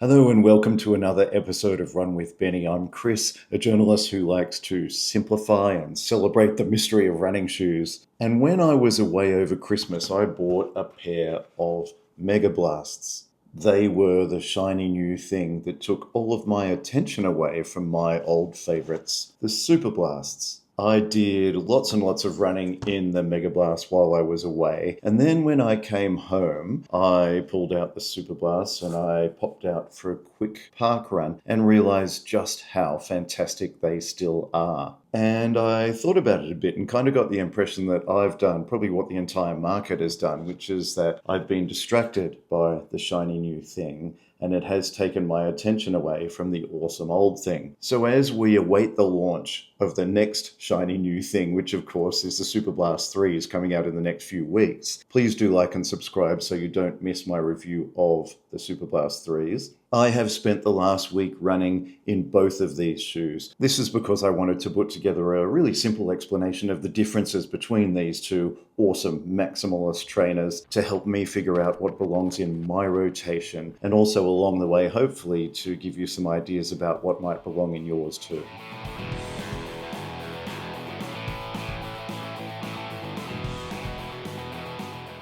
Hello and welcome to another episode of Run with Benny. I'm Chris, a journalist who likes to simplify and celebrate the mystery of running shoes. And when I was away over Christmas, I bought a pair of Megablasts. They were the shiny new thing that took all of my attention away from my old favorites, the Superblasts. I did lots and lots of running in the Megablast while I was away. And then when I came home, I pulled out the Superblast and I popped out for a quick park run and realized just how fantastic they still are. And I thought about it a bit and kind of got the impression that I've done probably what the entire market has done, which is that I've been distracted by the shiny new thing, and it has taken my attention away from the awesome old thing. So as we await the launch of the next shiny new thing, which of course is the Superblast 3 is coming out in the next few weeks, please do like and subscribe so you don't miss my review of the Superblast 3s. I have spent the last week running in both of these shoes. This is because I wanted to put together a really simple explanation of the differences between these two awesome maximalist trainers to help me figure out what belongs in my rotation, and also along the way, hopefully, to give you some ideas about what might belong in yours too.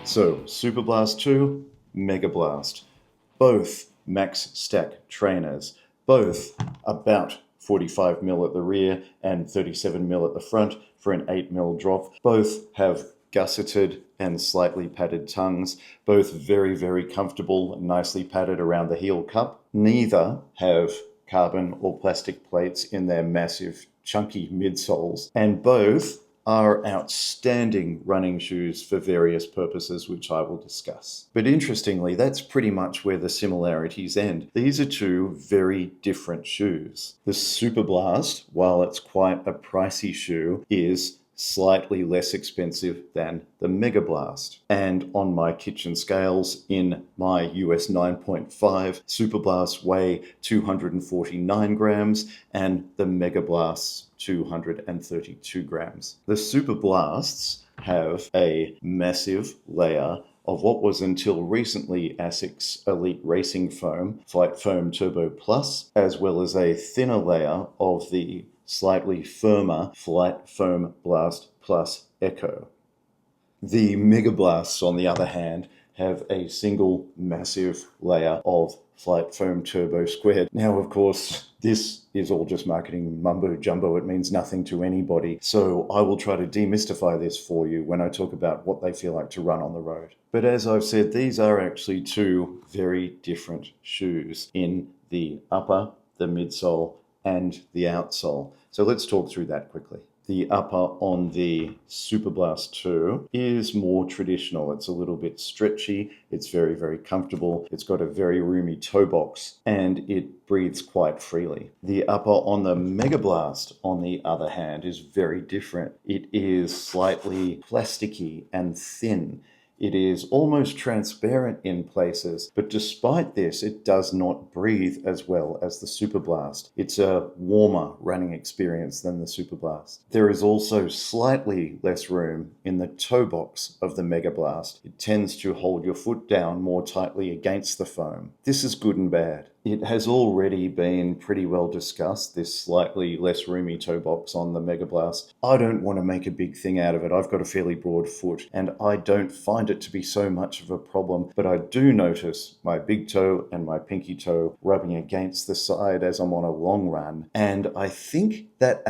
So, Superblast 2, Megablast. Both max stack trainers, both about 45mm at the rear and 37mm at the front for an 8mm drop. Both have gusseted and slightly padded tongues, both very, very comfortable, nicely padded around the heel cup. Neither have carbon or plastic plates in their massive, chunky midsoles, and both are outstanding running shoes for various purposes, which I will discuss. But interestingly, that's pretty much where the similarities end. These are two very different shoes. The Superblast, while it's quite a pricey shoe, is slightly less expensive than the Megablast. And on my kitchen scales, in my US 9.5, Superblasts weigh 249 grams and the Megablasts 232 grams. The Superblasts have a massive layer of what was until recently Asics Elite Racing Foam, Flight Foam Turbo Plus, as well as a thinner layer of the slightly firmer Flight Foam Blast Plus Echo. The Megablasts, on the other hand, have a single massive layer of Flight Foam Turbo Squared. Now, of course, this is all just marketing mumbo jumbo. It means nothing to anybody. So I will try to demystify this for you when I talk about what they feel like to run on the road. But as I've said, these are actually two very different shoes in the upper, the midsole, and the outsole. So let's talk through that quickly. The upper on the Superblast 2 is more traditional. It's a little bit stretchy. It's very, very comfortable. It's got a very roomy toe box and it breathes quite freely. The upper on the Megablast, on the other hand, is very different. It is slightly plasticky and thin. It is almost transparent in places, but despite this, it does not breathe as well as the Superblast. It's a warmer running experience than the Superblast. There is also slightly less room in the toe box of the Megablast. It tends to hold your foot down more tightly against the foam. This is good and bad. It has already been pretty well discussed, this slightly less roomy toe box on the Megablast. I don't want to make a big thing out of it. I've got a fairly broad foot and I don't find it to be so much of a problem, but I do notice my big toe and my pinky toe rubbing against the side as I'm on a long run. And I think that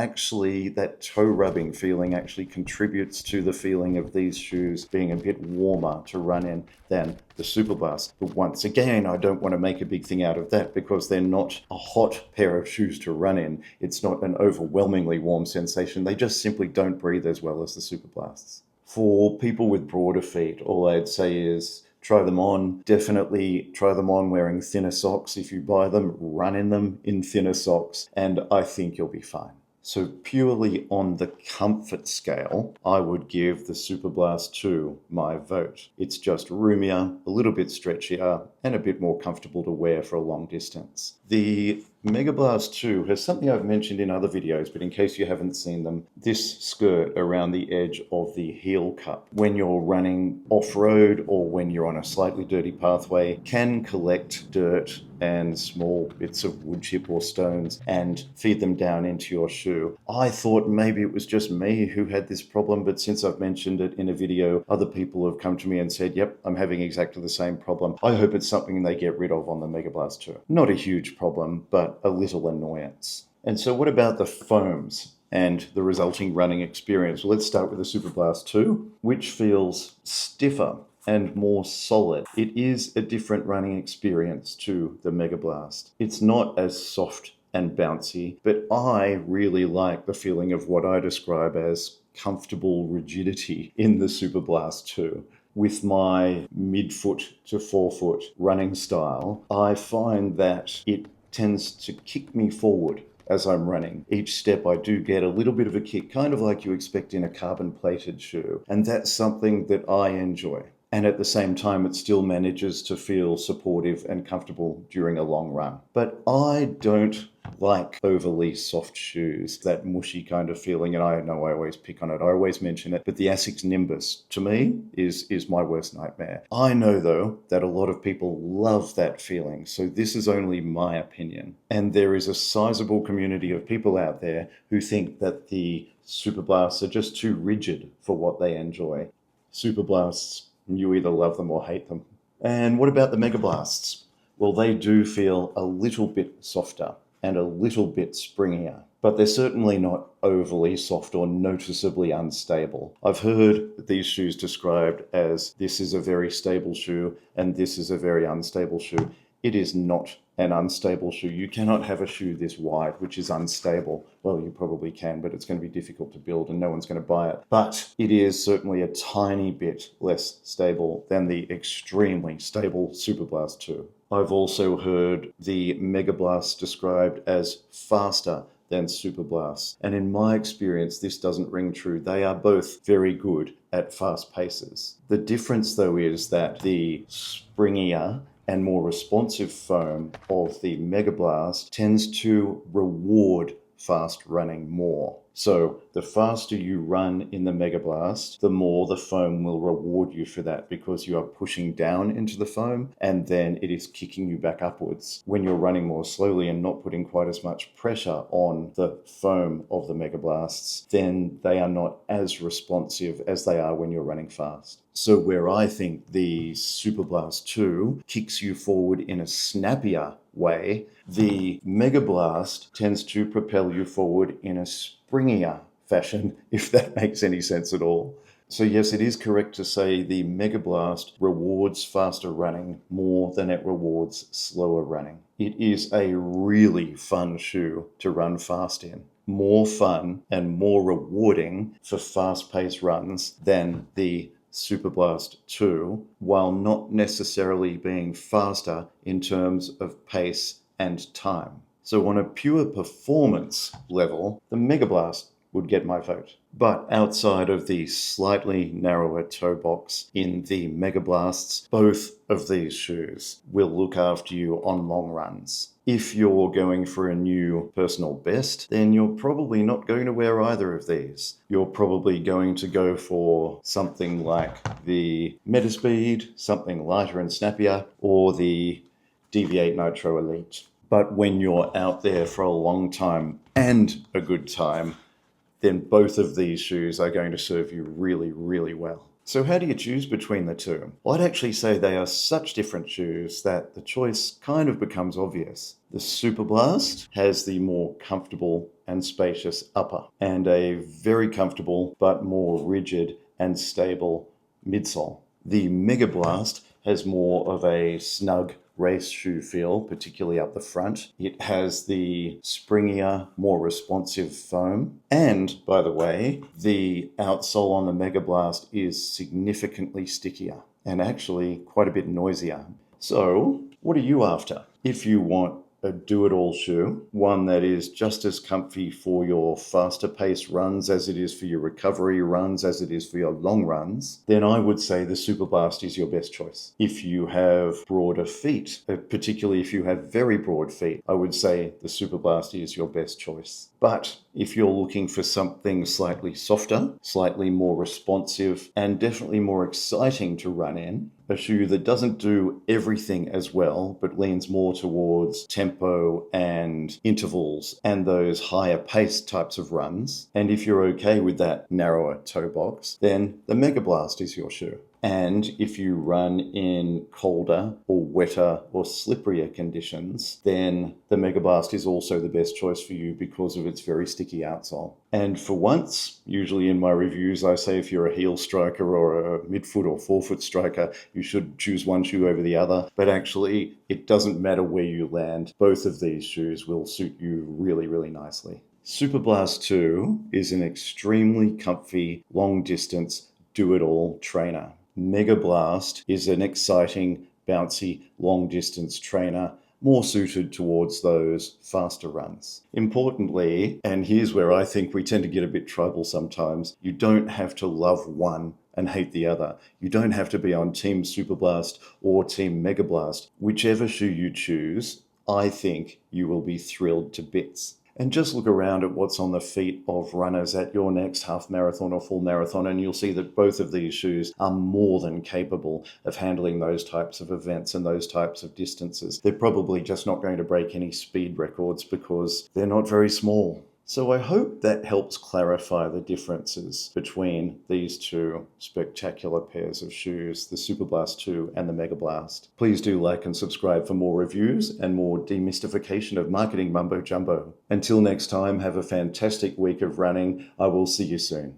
toe rubbing feeling actually contributes to the feeling of these shoes being a bit warmer to run in than the Superblast. But once again, I don't want to make a big thing out of that because they're not a hot pair of shoes to run in. It's not an overwhelmingly warm sensation. They just simply don't breathe as well as the Superblasts. For people with broader feet, all I'd say is try them on. Definitely try them on wearing thinner socks. If you buy them, run in them in thinner socks, and I think you'll be fine. So purely on the comfort scale, I would give the Superblast 2 my vote. It's just roomier, a little bit stretchier, and a bit more comfortable to wear for a long distance. The Megablast 2 has something I've mentioned in other videos, but in case you haven't seen them, this skirt around the edge of the heel cup when you're running off-road or when you're on a slightly dirty pathway can collect dirt and small bits of wood chip or stones and feed them down into your shoe. I thought maybe it was just me who had this problem, but since I've mentioned it in a video, other people have come to me and said, yep, I'm having exactly the same problem. I hope it's something they get rid of on the Megablast 2. Not a huge problem, but a little annoyance. And so what about the foams and the resulting running experience? Well, let's start with the Superblast 2, which feels stiffer and more solid. It is a different running experience to the Megablast. It's not as soft and bouncy, but I really like the feeling of what I describe as comfortable rigidity in the Superblast 2. With my midfoot to forefoot running style, I find that it tends to kick me forward as I'm running. Each step I do get a little bit of a kick, kind of like you expect in a carbon-plated shoe. And that's something that I enjoy. And at the same time, it still manages to feel supportive and comfortable during a long run. But I don't like overly soft shoes, that mushy kind of feeling, and I know I always pick on it, I always mention it, but the Asics Nimbus, to me, is my worst nightmare. I know, though, that a lot of people love that feeling, so this is only my opinion. And there is a sizable community of people out there who think that the Superblasts are just too rigid for what they enjoy. Superblasts, you either love them or hate them. And what about the Megablasts? Well, they do feel a little bit softer and a little bit springier, but they're certainly not overly soft or noticeably unstable. I've heard these shoes described as this is a very stable shoe and this is a very unstable shoe. It is not an unstable shoe. You cannot have a shoe this wide, which is unstable. Well, you probably can, but it's going to be difficult to build and no one's going to buy it. But it is certainly a tiny bit less stable than the extremely stable Superblast 2. I've also heard the Megablast described as faster than Superblast. And in my experience, this doesn't ring true. They are both very good at fast paces. The difference, though, is that the springier and more responsive foam of the Megablast tends to reward fast running more. So the faster you run in the Megablast, the more the foam will reward you for that because you are pushing down into the foam and then it is kicking you back upwards. When you're running more slowly and not putting quite as much pressure on the foam of the Megablasts, then they are not as responsive as they are when you're running fast. So where I think the Superblast 2 kicks you forward in a snappier way, the Megablast tends to propel you forward in a springier fashion, if that makes any sense at all. So yes, it is correct to say the Megablast rewards faster running more than it rewards slower running. It is a really fun shoe to run fast in. More fun and more rewarding for fast-paced runs than the Superblast 2, while not necessarily being faster in terms of pace and time. So on a pure performance level, the Megablast would get my vote. But outside of the slightly narrower toe box in the Megablasts, both of these shoes will look after you on long runs. If you're going for a new personal best, then you're probably not going to wear either of these. You're probably going to go for something like the Metaspeed, something lighter and snappier, or the DV8 Nitro Elite. But when you're out there for a long time and a good time, then both of these shoes are going to serve you really, really well. So how do you choose between the two? Well, I'd actually say they are such different shoes that the choice kind of becomes obvious. The Superblast has the more comfortable and spacious upper, and a very comfortable but more rigid and stable midsole. The Megablast has more of a snug race shoe feel, particularly up the front. It has the springier, more responsive foam. And, by the way, the outsole on the Megablast is significantly stickier and actually quite a bit noisier. So, what are you after? If you want a do-it-all shoe, one that is just as comfy for your faster paced runs as it is for your recovery runs, as it is for your long runs, then I would say the Superblast is your best choice. If you have broader feet, particularly if you have very broad feet, I would say the Superblast is your best choice. But if you're looking for something slightly softer, slightly more responsive, and definitely more exciting to run in, a shoe that doesn't do everything as well, but leans more towards tempo and intervals and those higher pace types of runs, and if you're okay with that narrower toe box, then the Megablast is your shoe. And if you run in colder or wetter or slipperier conditions, then the Megablast is also the best choice for you because of its very sticky outsole. And for once, usually in my reviews, I say if you're a heel striker or a midfoot or forefoot striker, you should choose one shoe over the other. But actually, it doesn't matter where you land. Both of these shoes will suit you really, really nicely. Superblast 2 is an extremely comfy, long-distance, do-it-all trainer. Megablast is an exciting, bouncy, long-distance trainer, more suited towards those faster runs. Importantly, and here's where I think we tend to get a bit tribal sometimes, you don't have to love one and hate the other. You don't have to be on Team Superblast or Team Megablast. Whichever shoe you choose, I think you will be thrilled to bits. And just look around at what's on the feet of runners at your next half marathon or full marathon, and you'll see that both of these shoes are more than capable of handling those types of events and those types of distances. They're probably just not going to break any speed records because they're not very small. So I hope that helps clarify the differences between these two spectacular pairs of shoes, the Superblast 2 and the Megablast. Please do like and subscribe for more reviews and more demystification of marketing mumbo jumbo. Until next time, have a fantastic week of running. I will see you soon.